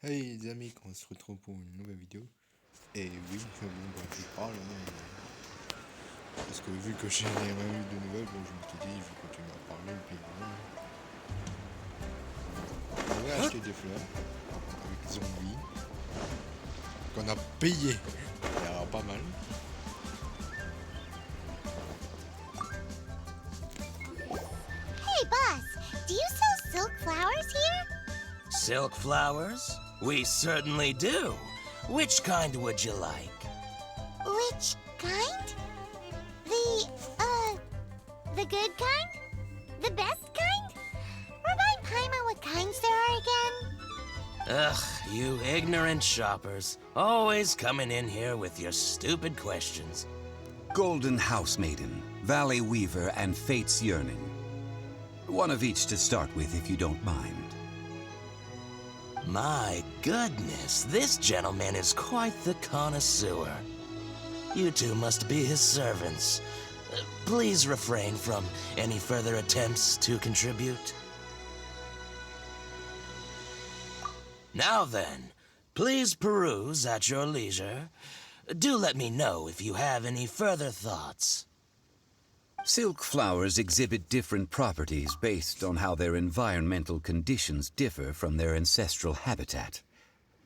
Hey les amis, on se retrouve pour une nouvelle vidéo. Et oui, je parle, parce que vu que j'ai rien eu de nouvelles, je me suis dit, je vais continuer à parler. Puis on va acheter des fleurs avec zombies qu'on a payé. Alors pas mal. Hey boss, do you sell silk flowers here? Silk flowers? We certainly do. Which kind would you like? Which kind? The good kind? The best kind? Remind Paimon what kinds there are again. Ugh, you ignorant shoppers. Always coming in here with your stupid questions. Golden Housemaiden, Valley Weaver, and Fate's Yearning. One of each to start with, if you don't mind. My goodness, this gentleman is quite the connoisseur. You two must be his servants. Please refrain from any further attempts to contribute. Now then, please peruse at your leisure. Do let me know if you have any further thoughts. Silk flowers exhibit different properties based on how their environmental conditions differ from their ancestral habitat.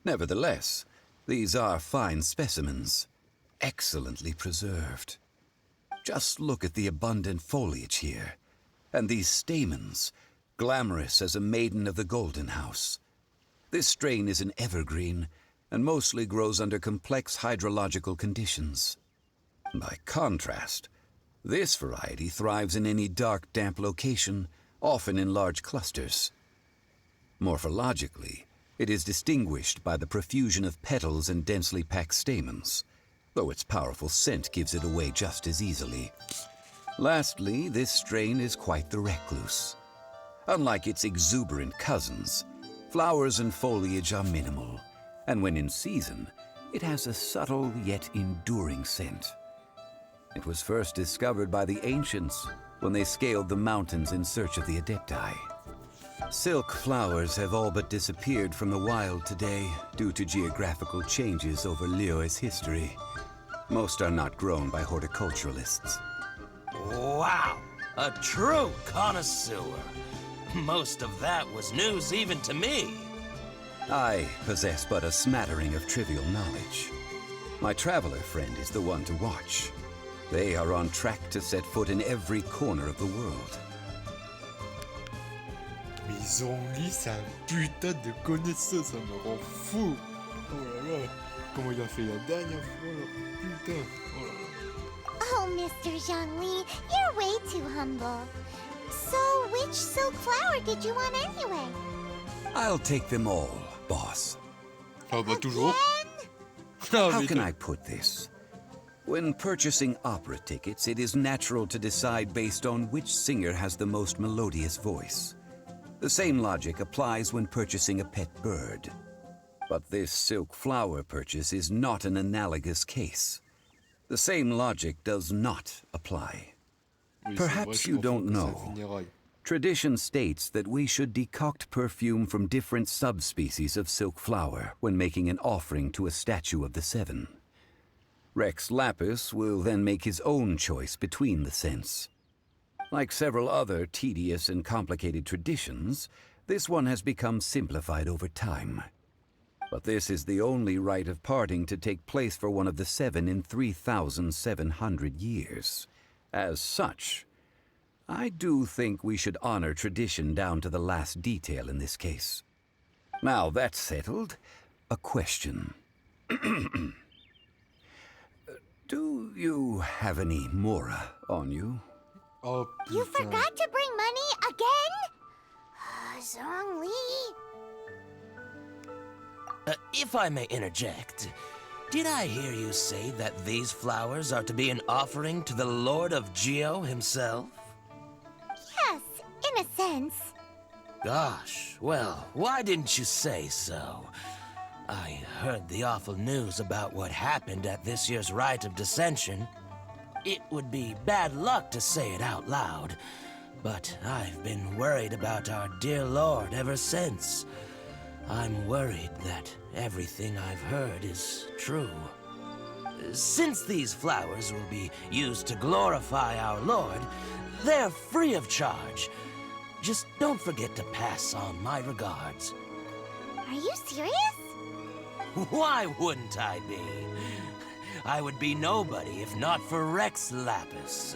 Nevertheless, these are fine specimens, excellently preserved. Just look at the abundant foliage here, and these stamens, glamorous as a maiden of the Golden House. This strain is an evergreen, and mostly grows under complex hydrological conditions. By contrast, this variety thrives in any dark, damp location, often in large clusters. Morphologically, it is distinguished by the profusion of petals and densely packed stamens, though its powerful scent gives it away just as easily. Lastly, this strain is quite the recluse. Unlike its exuberant cousins, flowers and foliage are minimal, and when in season, it has a subtle yet enduring scent. It was first discovered by the ancients when they scaled the mountains in search of the Adepti. Silk flowers have all but disappeared from the wild today due to geographical changes over Liyue's history. Most are not grown by horticulturalists. Wow, a true connoisseur. Most of that was news even to me. I possess but a smattering of trivial knowledge. My traveler friend is the one to watch. They are on track to set foot in every corner of the world. Mais Zhongli, c'est un putain de connaisseur, ça me rend fou. Oh là là, comment il a fait la dernière fois, putain. Oh là là. Oh, Mr. Zhongli, you're way too humble. So, which silk flower did you want anyway? I'll take them all, boss. Ah bah toujours. Again? How can I put this? When purchasing opera tickets, it is natural to decide based on which singer has the most melodious voice. The same logic applies when purchasing a pet bird. But this silk flower purchase is not an analogous case. The same logic does not apply. Perhaps you don't know. Tradition states that we should decoct perfume from different subspecies of silk flower when making an offering to a statue of the Seven. Rex Lapis will then make his own choice between the scents. Like several other tedious and complicated traditions, this one has become simplified over time. But this is the only rite of parting to take place for one of the Seven in 3,700 years. As such, I do think we should honor tradition down to the last detail in this case. Now that's settled, a question. Do you have any Mora on you? Oh putain. You forgot to bring money again? Zhongli. If I may interject, did I hear you say that these flowers are to be an offering to the Lord of Geo himself? Yes, in a sense. Gosh, well, why didn't you say so? I heard the awful news about what happened at this year's Rite of Dissension. It would be bad luck to say it out loud, but I've been worried about our dear Lord ever since. I'm worried that everything I've heard is true. Since these flowers will be used to glorify our Lord, they're free of charge. Just don't forget to pass on my regards. Are you serious? Why wouldn't I be? I would be nobody if not for Rex Lapis.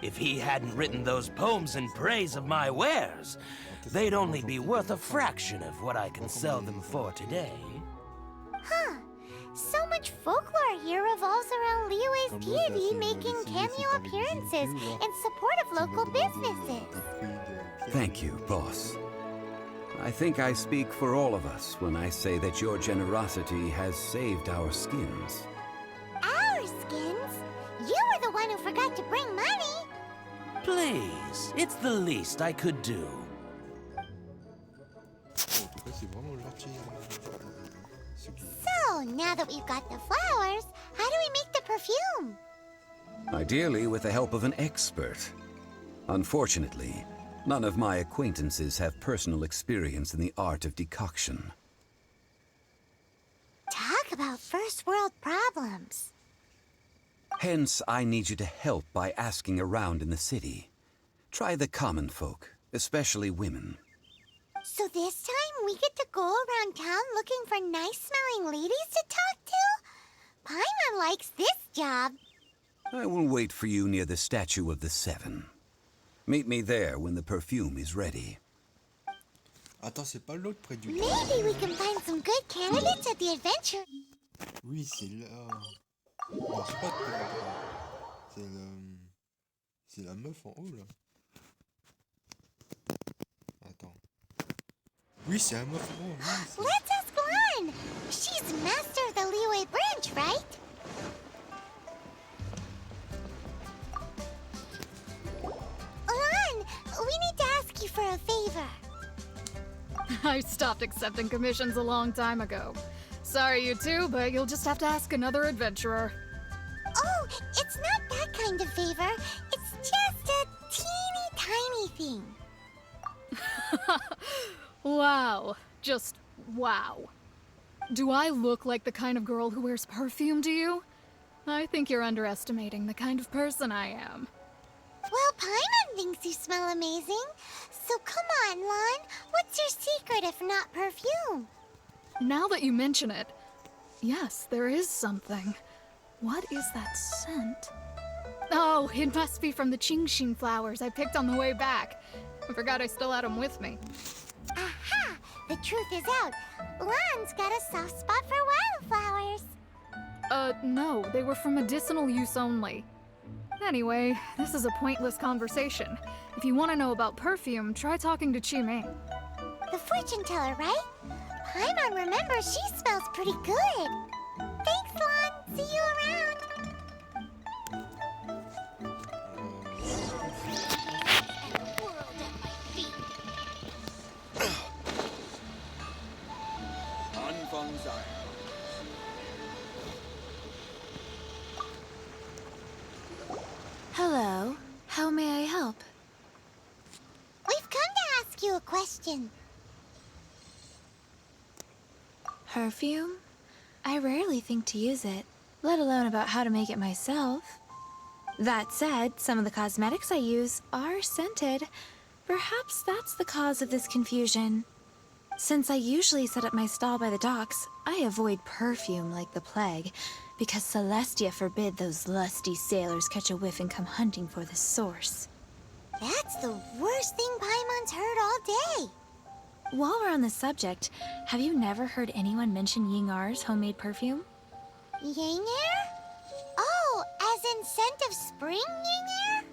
If he hadn't written those poems in praise of my wares, they'd only be worth a fraction of what I can sell them for today. Huh. So much folklore here revolves around Liyue's deity making cameo appearances in support of local businesses. Thank you, boss. I think I speak for all of us when I say that your generosity has saved our skins. Our skins? You were the one who forgot to bring money. Please, it's the least I could do. En tout cas, c'est vraiment gentil. So, now that we've got the flowers, how do we make the perfume? Ideally with the help of an expert. Unfortunately, none of my acquaintances have personal experience in the art of decoction. Talk about first world problems. Hence, I need you to help by asking around in the city. Try the common folk, especially women. So this time we get to go around town looking for nice-smelling ladies to talk to? Paimon likes this job. I will wait for you near the statue of the Seven. Meet me there when the perfume is ready. Attends, c'est pas l'autre près du... Maybe we can find some good candidates at the adventure. Oui, c'est là. Non, c'est pas le près du... C'est le... C'est la meuf en haut, là. Attends. Oui, c'est la meuf en haut. Oui, c'est... Let's ask Lan. She's master of the Liyue branch, right? Lan, we need to ask you for a favor. I stopped accepting commissions a long time ago. Sorry, you two, but you'll just have to ask another adventurer. Oh, it's not that kind of favor. It's just a teeny tiny thing. Wow. Just wow. Do I look like the kind of girl who wears perfume to you? I think you're underestimating the kind of person I am. Well, Paimon thinks you smell amazing. So come on, Lan. What's your secret if not perfume? Now that you mention it, yes, there is something. What is that scent? Oh, it must be from the Genshin flowers I picked on the way back. I forgot I still had them with me. Aha! The truth is out. Lan's got a soft spot for wildflowers. No, they were for medicinal use only. Anyway, this is a pointless conversation. If you want to know about perfume, try talking to Qiming. The fortune teller, right? Paimon remembers she smells pretty good. Thanks, Lan. See you around. Hello. How may I help? We've come to ask you a question. Perfume? I rarely think to use it, let alone about how to make it myself. That said, some of the cosmetics I use are scented. Perhaps that's the cause of this confusion. Since I usually set up my stall by the docks, I avoid perfume like the plague, because Celestia forbid those lusty sailors catch a whiff and come hunting for the source. That's the worst thing Paimon's heard all day. While we're on the subject, have you never heard anyone mention Yingar's homemade perfume? Yingar? Oh, as in scent of spring, Yingar?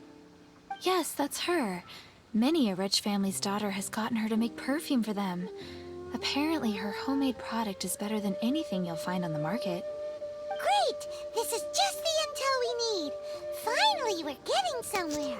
Yes, that's her. Many a rich family's daughter has gotten her to make perfume for them. Apparently, her homemade product is better than anything you'll find on the market. Great! This is just the intel we need. Finally, we're getting somewhere.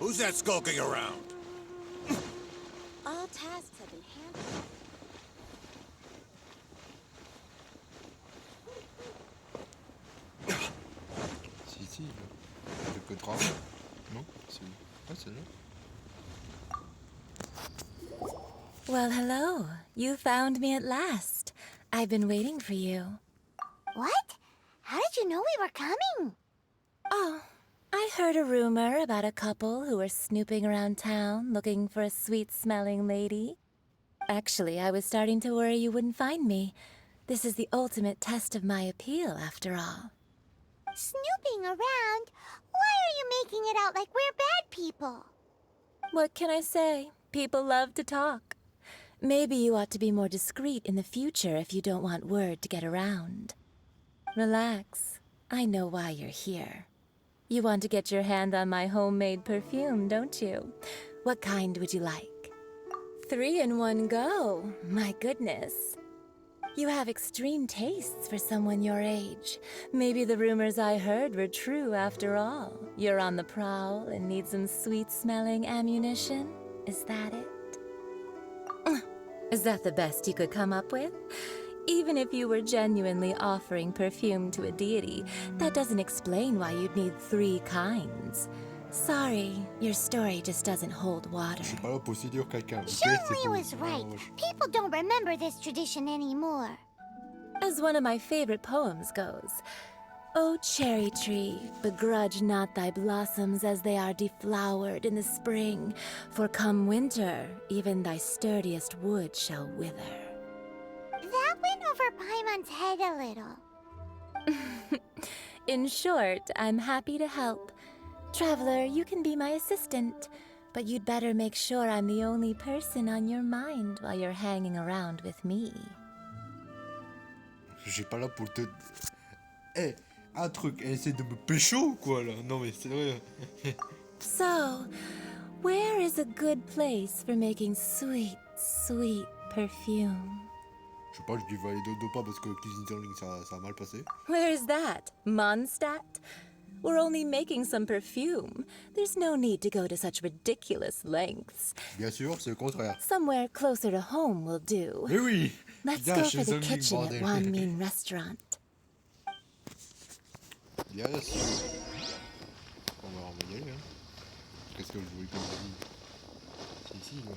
Who's that skulking around? All tasks have been handled. Si, avec le travail. Non, c'est... Ah, c'est là. Well, hello. You found me at last. I've been waiting for you. What? How did you know we were coming? Oh, I heard a rumor about a couple who were snooping around town looking for a sweet-smelling lady. Actually, I was starting to worry you wouldn't find me. This is the ultimate test of my appeal, after all. Snooping around? Why are you making it out like we're bad people? What can I say? People love to talk. Maybe you ought to be more discreet in the future if you don't want word to get around. Relax. I know why you're here. You want to get your hand on my homemade perfume, don't you? What kind would you like? 3 in one go. My goodness. You have extreme tastes for someone your age. Maybe the rumors I heard were true after all. You're on the prowl and need some sweet-smelling ammunition? Is that it? Is that the best you could come up with? Even if you were genuinely offering perfume to a deity, that doesn't explain why you'd need 3 kinds. Sorry, your story just doesn't hold water. Je suis pas là pour séduire quelqu'un. ok? Shirley C'est pour- was right. Non, People don't remember this tradition anymore. As one of my favorite poems goes, O cherry tree, begrudge not thy blossoms as they are deflowered in the spring, for come winter, even thy sturdiest wood shall wither. That went over Paimon's head a little. In short, I'm happy to help. Traveler, you can be my assistant, but you'd better make sure I'm the only person on your mind while you're hanging around with me. Je suis pas là pour te... Eh, un truc, elle essaie de me pécho ou quoi là? Non mais c'est vrai. So, where is a good place for making sweet, sweet perfume? Je sais pas, je dis va aller dodo pas parce que cuisine en ligne ça a mal passé. Where's that? Mondstadt? We're only making some perfume. There's no need to go to such ridiculous lengths. Bien sûr, c'est le contraire. Somewhere closer to home will do. Mais oui! Let's Putain, go chez for the Zombie, kitchen at bordel. Wanmin Restaurant. Yes. On va y aller hein. Qu'est-ce que je voulais comme dit? C'est ici là.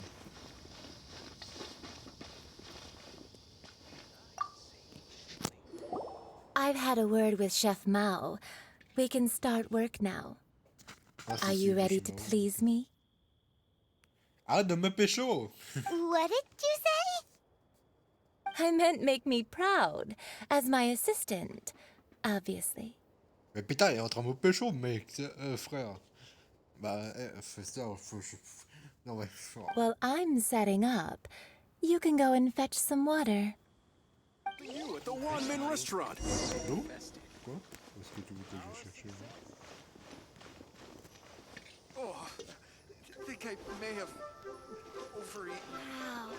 I've had a word with Chef Mao. We can start work now. Ah, c'est Are ici, you le ready to chinois. please me? Arrête de me pécho! What did you say? I meant make me proud, as my assistant, obviously. Mais putain, il est en train de me pécho, mec, frère. Bah, fais ça, non mais... While I'm setting up, you can go and fetch some water. You at the one-man restaurant. L'eau? Quoi? Où est-ce que tu veux que je cherche là? Oh, I think I may have overeaten.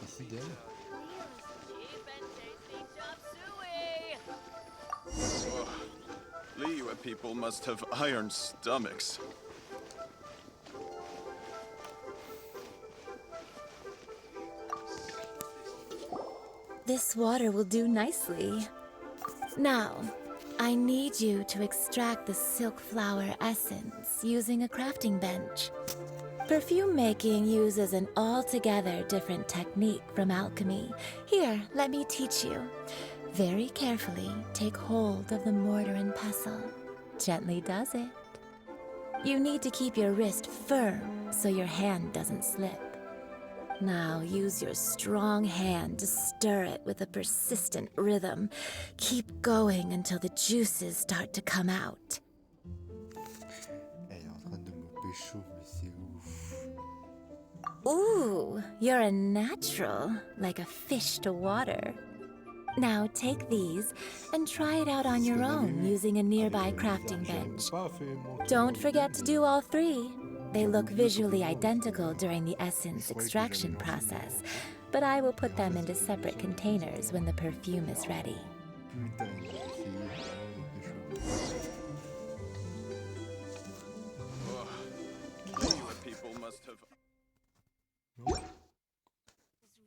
Ici, derrière? Oh, Liyue people must have iron stomachs. This water will do nicely. Now, I need you to extract the silk flower essence using a crafting bench. Perfume making uses an altogether different technique from alchemy. Here, let me teach you. Very carefully, take hold of the mortar and pestle. Gently does it. You need to keep your wrist firm so your hand doesn't slip. Now use your strong hand to stir it with a persistent rhythm. Keep going until the juices start to come out. Elle est en train de me pécho, mais c'est ouf. Ooh, you're a natural, like a fish to water. Now take these and try it out on your own using a nearby crafting bench. Don't forget to do all 3. They look visually identical during the essence extraction process, but I will put them into separate containers when the perfume is ready. Putain, j'ai essayé vraiment de pécho. Liyue people must have. It's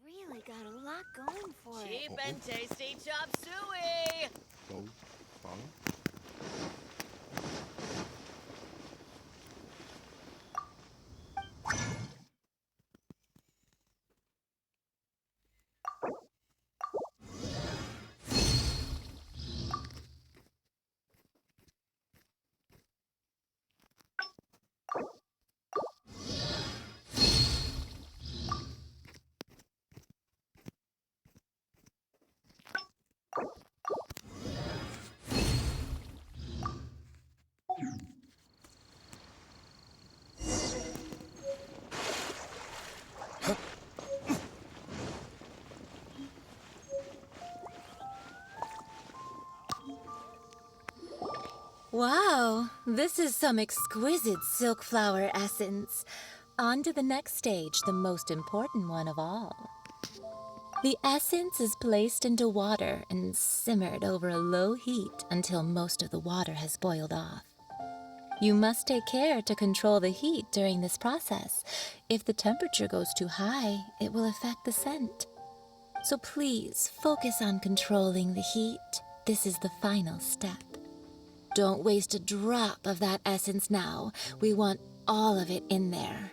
really got a lot going for it. Cheap and tasty chop suey! Oh, pardon. Wow, this is some exquisite silk flower essence. On to the next stage, the most important one of all. The essence is placed into water and simmered over a low heat until most of the water has boiled off. You must take care to control the heat during this process. If the temperature goes too high, it will affect the scent. So please focus on controlling the heat. This is the final step. Don't waste a drop of that essence now. We want all of it in there.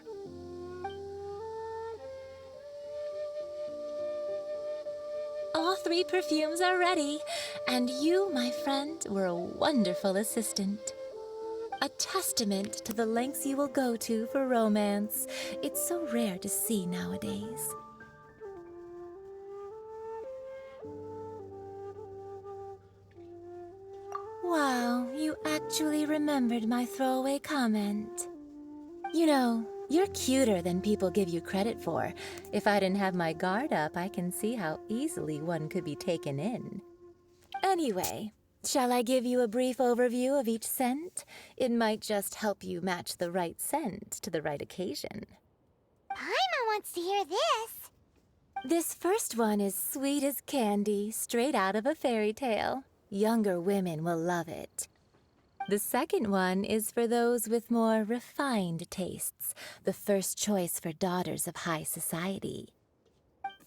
All 3 perfumes are ready, and you, my friend, were a wonderful assistant. A testament to the lengths you will go to for romance. It's so rare to see nowadays. Wow, you actually remembered my throwaway comment. You know, you're cuter than people give you credit for. If I didn't have my guard up, I can see how easily one could be taken in. Anyway, shall I give you a brief overview of each scent? It might just help you match the right scent to the right occasion. Paimon wants to hear this. This first one is sweet as candy, straight out of a fairy tale. Younger women will love it. The second one is for those with more refined tastes, the first choice for daughters of high society.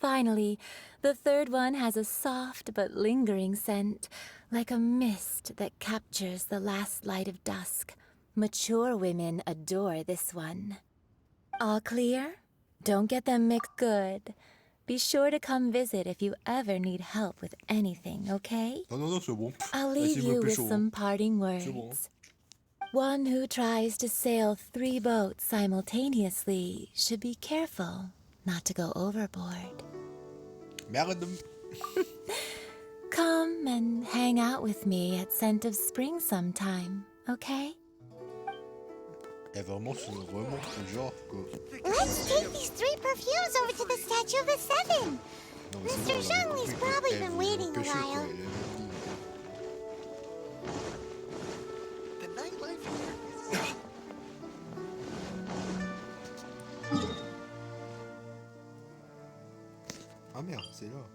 Finally, the third one has a soft but lingering scent, like a mist that captures the last light of dusk. Mature women adore this one. All clear? Don't get them mixed good. Be sure to come visit if you ever need help with anything, okay? Non, non, non, c'est bon. I'll leave Essayez de me you with pécho, hein. some parting C'est bon. words. One who tries to sail 3 boats simultaneously should be careful not to go overboard. Merde. Come and hang out with me at Scent of Spring sometime, okay? Et vraiment, c'est vraiment ce genre que... Let's take these 3 perfumes over to the Statue of the Seven. Non, mais c'est Mr. bon, on avait Zhongli's compris que probably elle been voulait waiting a pécho, quoi, while. elle avait dit. The nightlife here is. Ah merde, c'est là.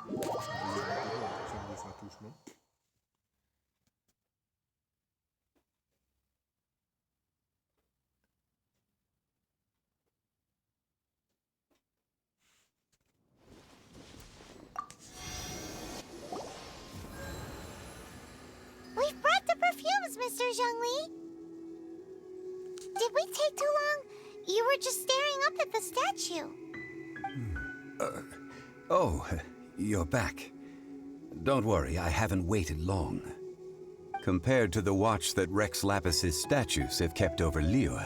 Je vais faire touche, non? We've brought the perfumes, Mr. Zhongli. Did we take too long? You were just staring up at the statue. Oh, you're back. Don't worry, I haven't waited long. Compared to the watch that Rex Lapis's statues have kept over Liyue,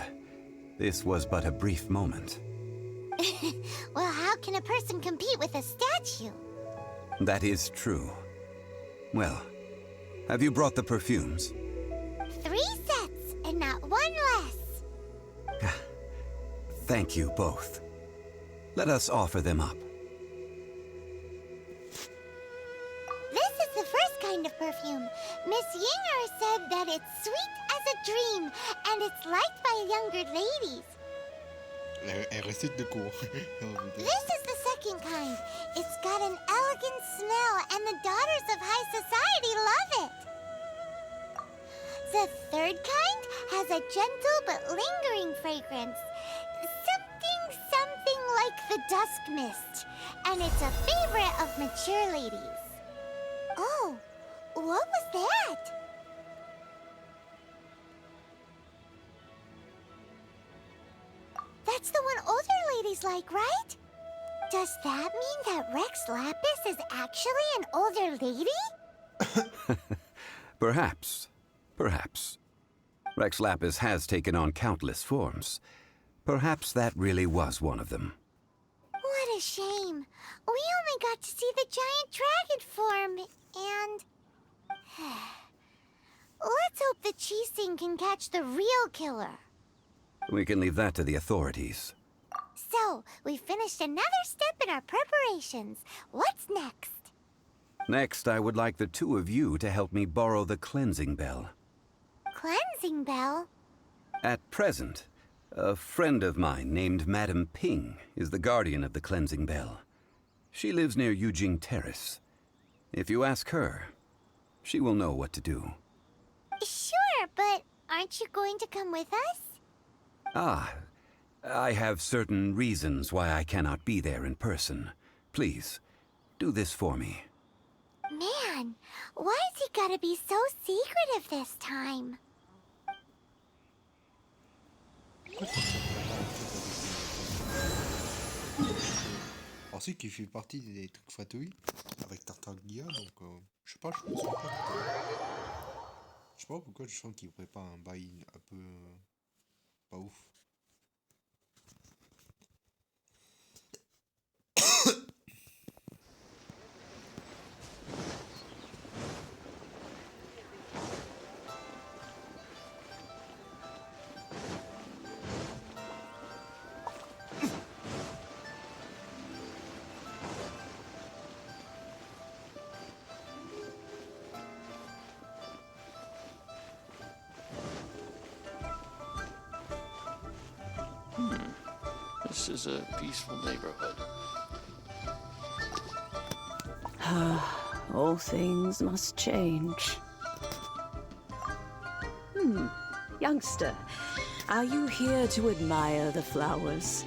this was but a brief moment. Well, how can a person compete with a statue? That is true. Well, have you brought the perfumes? 3 sets, and not 1 less. Thank you both. Let us offer them up. This is the first kind of perfume. Miss Yinger said that it's sweet as a dream, and it's liked by younger ladies. Elle récite de cours. This is the second kind. It's got an elegant smell, and the daughters of high society love it. The third kind has a gentle but lingering fragrance. Something like the dusk mist. And it's a favorite of mature ladies. Oh, what was that? That's the one older ladies like, right? Does that mean that Rex Lapis is actually an older lady? Perhaps. Perhaps. Rex Lapis has taken on countless forms. Perhaps that really was one of them. What a shame. We only got to see the giant dragon form, and... Let's hope the Chising can catch the real killer. We can leave that to the authorities. So, we finished another step in our preparations. What's next? Next, I would like the two of you to help me borrow the cleansing bell. Cleansing bell? At present, a friend of mine named Madame Ping is the guardian of the cleansing bell. She lives near Yujing Terrace. If you ask her, she will know what to do. Sure, but aren't you going to come with us? Ah, I have certain reasons why I cannot be there in person. Please, do this for me. Man, why has he gotta be so secretive this time? Alors c'est qu'il fait partie des trucs fatouilles avec Tartaglia, donc je sais pas, je pense pas. Je sais pas pourquoi je sens qu'il prépare un bail un peu pas ouf. This is a peaceful neighborhood. All things must change. Youngster, are you here to admire the flowers?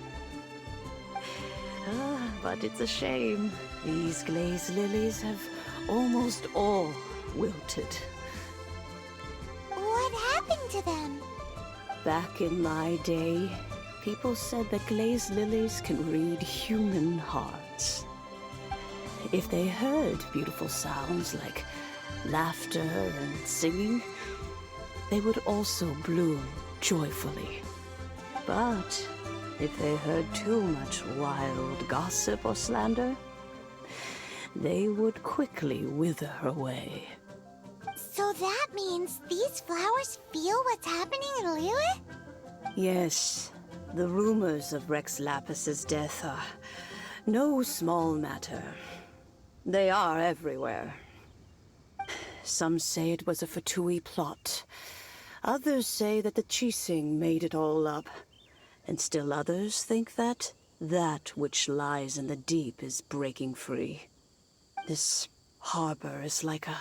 But it's a shame. These glazed lilies have almost all wilted. What happened to them? Back in my day, people said that glazed lilies can read human hearts. If they heard beautiful sounds like laughter and singing, they would also bloom joyfully. But if they heard too much wild gossip or slander, they would quickly wither away. So that means these flowers feel what's happening in Liyue? Yes, the rumors of Rex Lapis's death are no small matter. They are everywhere. Some say it was a Fatui plot. Others say that the Chising made it all up. And still others think that that which lies in the deep is breaking free. This harbor is like a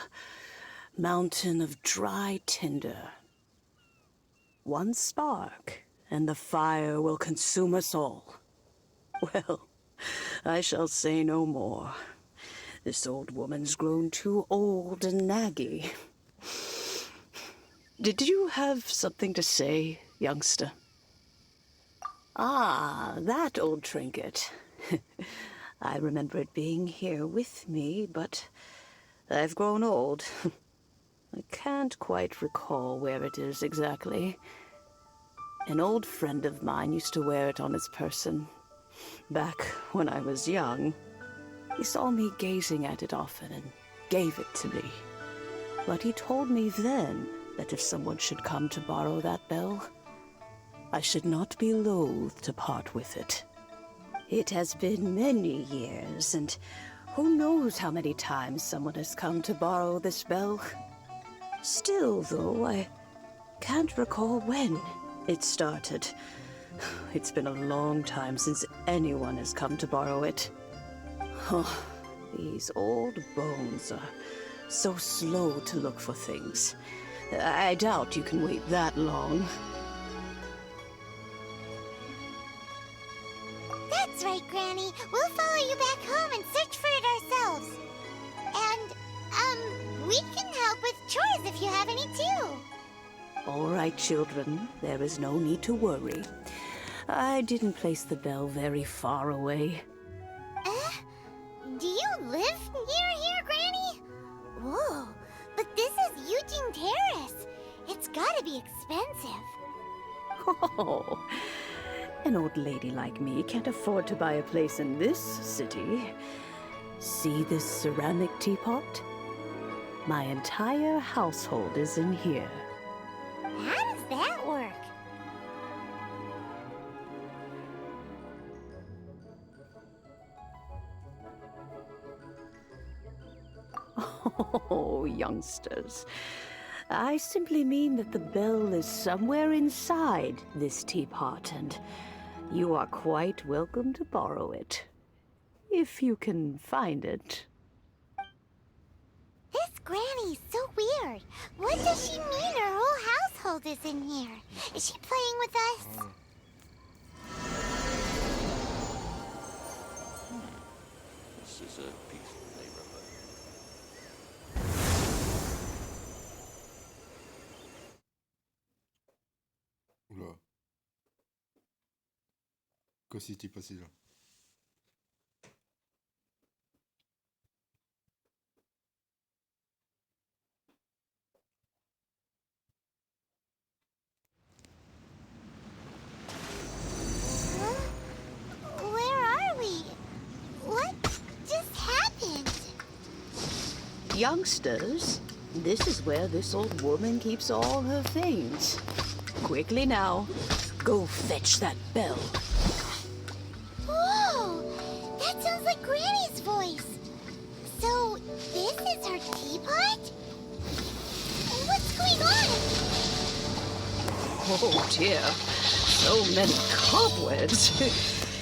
mountain of dry tinder. One spark, and the fire will consume us all. Well, I shall say no more. This old woman's grown too old and naggy. Did you have something to say, youngster? Ah, that old trinket. I remember it being here with me, but I've grown old. I can't quite recall where it is exactly. An old friend of mine used to wear it on his person. Back when I was young, he saw me gazing at it often and gave it to me. But he told me then that if someone should come to borrow that bell, I should not be loath to part with it. It has been many years, and who knows how many times someone has come to borrow this bell. Still, though, I can't recall when it started. It's been a long time since anyone has come to borrow it. Oh, these old bones are so slow to look for things. I doubt you can wait that long. chores if you have any too. All right, children. There is no need to worry. I didn't place the bell very far away. Do you live near here, Granny? Whoa, but this is Eugene Terrace. It's gotta be expensive. Oh, an old lady like me can't afford to buy a place in this city. See this ceramic teapot? My entire household is in here. How does that work? Oh, youngsters. I simply mean that the bell is somewhere inside this teapot, and you are quite welcome to borrow it. If you can find it. This Granny's so weird. What does she mean her whole household is in here? Is she playing with us? This is a peaceful neighborhood. Oula. Qu'est-ce qui s'était passé là? Where are we? What just happened? Youngsters, this is where this old woman keeps all her things. Quickly now, go fetch that bell. Whoa! That sounds like Granny's voice. So, this is her teapot? What's going on? Oh dear, so many cobwebs.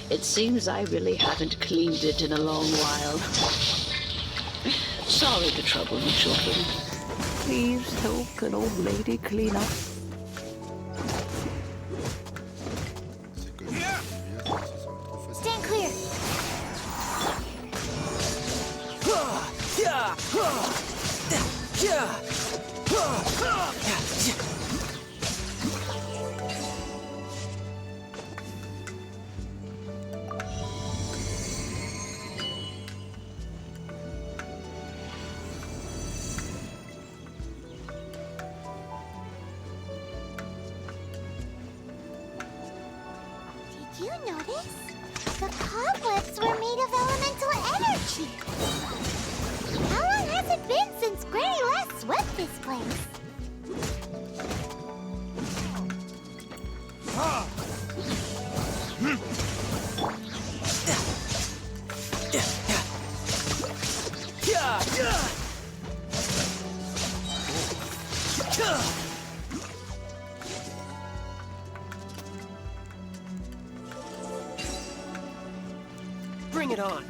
It seems I really haven't cleaned it in a long while. Sorry to trouble you, children. Please help an old lady clean up. Stand clear. Did you notice? The cobwebs were made of elemental energy. How long has it been since Granny last swept this place? Bring it on.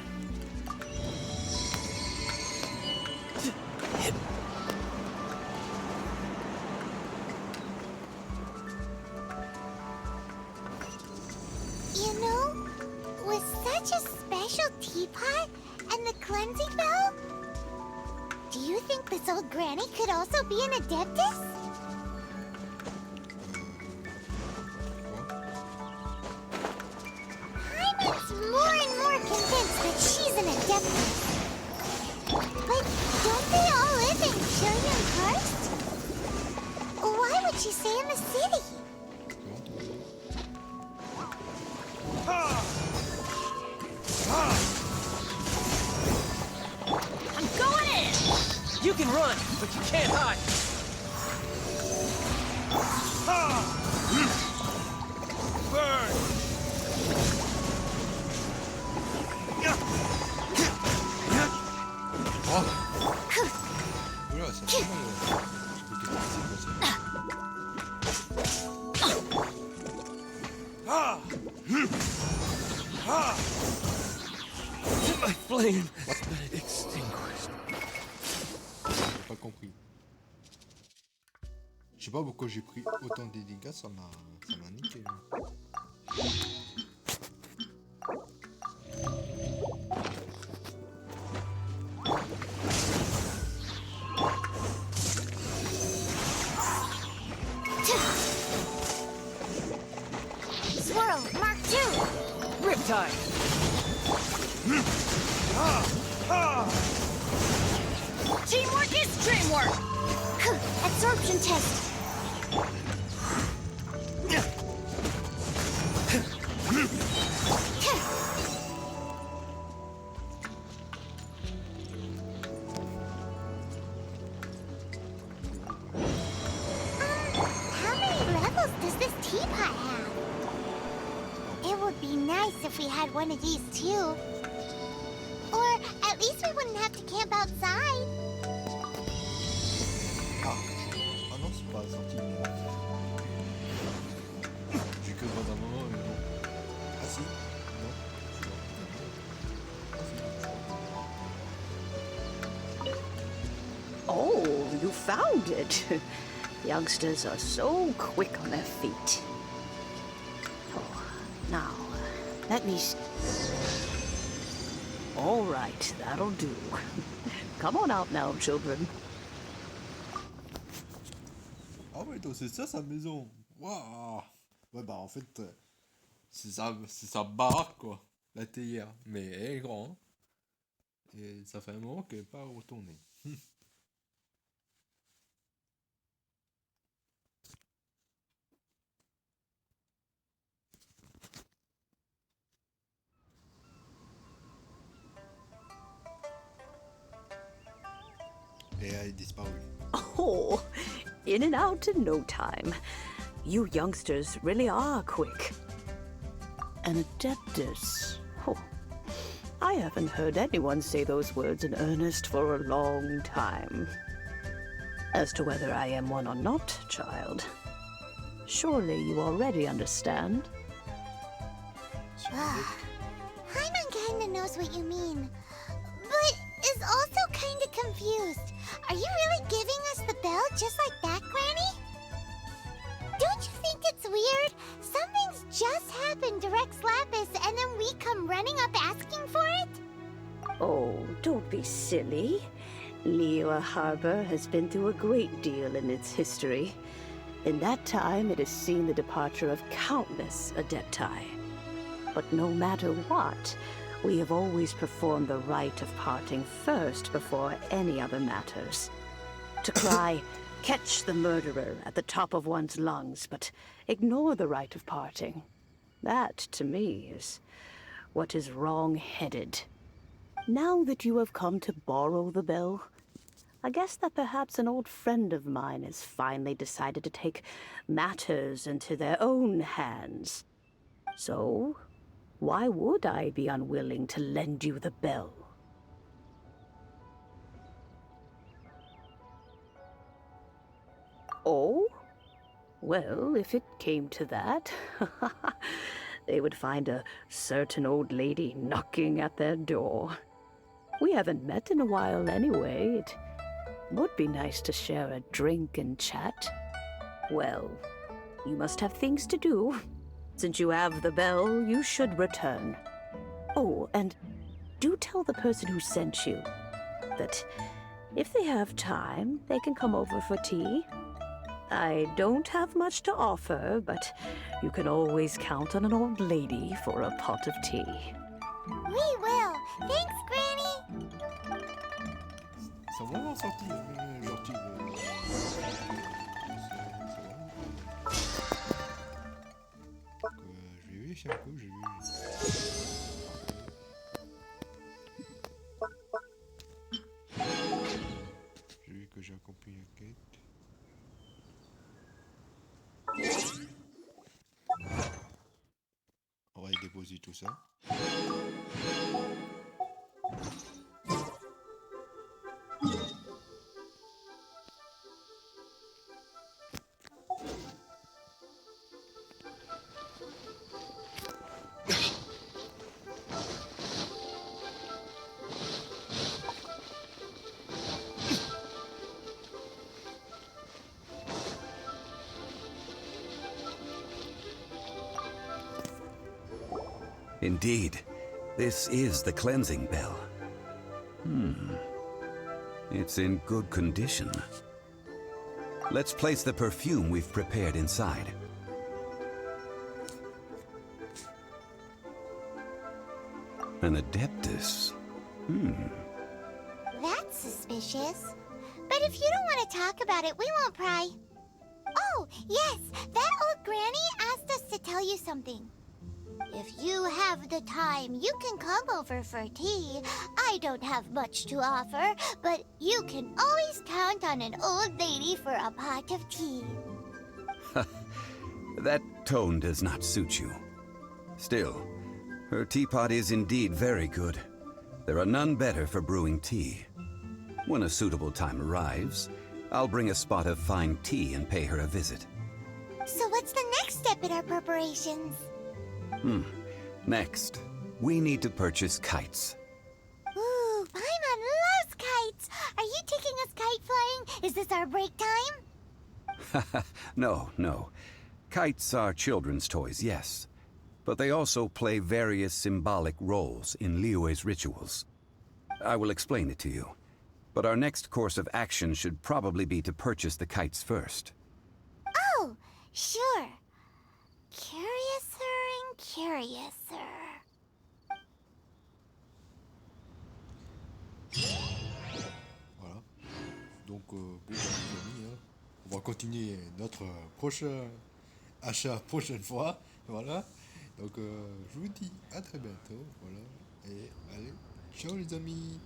You know, with such a special teapot and the cleansing bell, do you think this old Granny could also be an adeptus? Hyman's more and more convinced that she's an adeptus. But don't they all live in Killian Karst? Why would she stay in the city? I'm going in! You can run, but you can't hide. Burn! Oula, ça fait mal. Je sais pas qu'est-ce qui s'est passé. My flame extinguished. J'ai pas compris. Je sais pas pourquoi j'ai pris autant de dégâts, ça m'a niqué. Swirl, Mark 2! Riptide! Teamwork is dreamwork! Absorption test! How many levels does this teapot have? It would be nice if we had one of these too. Or at least we wouldn't have to camp outside. Ah, ah non, c'est pas sorti. J'ai que dans un moment, mais non. Ah si, non. Oh, you found it. Youngsters are so quick on their feet. Oh, now, let me... All right, that'll do. Come on out now, children. Ah ouais, donc c'est ça sa maison. Waouh. Ouais, bah en fait, c'est sa baraque quoi, la théière. Mais elle est grande. Et ça fait un moment qu'elle n'est pas retournée. Et elle est disparue. Oh, in and out in no time. You youngsters really are quick. An adeptus. Oh, I haven't heard anyone say those words in earnest for a long time. As to whether I am one or not, child, surely you already understand. Hyman kinda knows what you mean, but is also kinda confused. Are you really giving us the bell just like that, Granny? Don't you think it's weird? Something's just happened to Rex Lapis and then we come running up asking for it? Oh, don't be silly. Liyue Harbor has been through a great deal in its history. In that time, it has seen the departure of countless Adepti. But no matter what, we have always performed the rite of parting first before any other matters. To cry, catch the murderer at the top of one's lungs, but ignore the rite of parting. That, to me, is what is wrong-headed. Now that you have come to borrow the bell, I guess that perhaps an old friend of mine has finally decided to take matters into their own hands. So, why would I be unwilling to lend you the bell? Oh? Well, if it came to that, they would find a certain old lady knocking at their door. We haven't met in a while anyway. It would be nice to share a drink and chat. Well, you must have things to do. Since you have the bell, you should return. Oh, and do tell the person who sent you that if they have time, they can come over for tea. I don't have much to offer, but you can always count on an old lady for a pot of tea. We will. Thanks, Granny. Ils sont vraiment sortis, gentils. Je vais vérifier un peu, j'ai vu. J'ai vu que j'ai accompli la quête. On va y déposer tout ça. Indeed, this is the cleansing bell. It's in good condition. Let's place the perfume we've prepared inside. An Adeptus. That's suspicious. But if you don't want to talk about it, we won't pry. Oh, yes, that old granny asked us to tell you something. If you have the time, you can come over for tea. I don't have much to offer, but you can always count on an old lady for a pot of tea. That tone does not suit you. Still, her teapot is indeed very good. There are none better for brewing tea. When a suitable time arrives, I'll bring a spot of fine tea and pay her a visit. So what's the next step in our preparations? Next, we need to purchase kites. Ooh, Paimon loves kites! Are you taking us kite flying? Is this our break time? No. Kites are children's toys, yes. But they also play various symbolic roles in Liyue's rituals. I will explain it to you. But our next course of action should probably be to purchase the kites first. Oh, sure. Curiouser and curiouser. Voilà. Donc, bon, bah, les amis, hein, on va continuer notre prochain achat prochaine fois. Voilà. Donc, je vous dis à très bientôt. Voilà. Et allez, ciao les amis.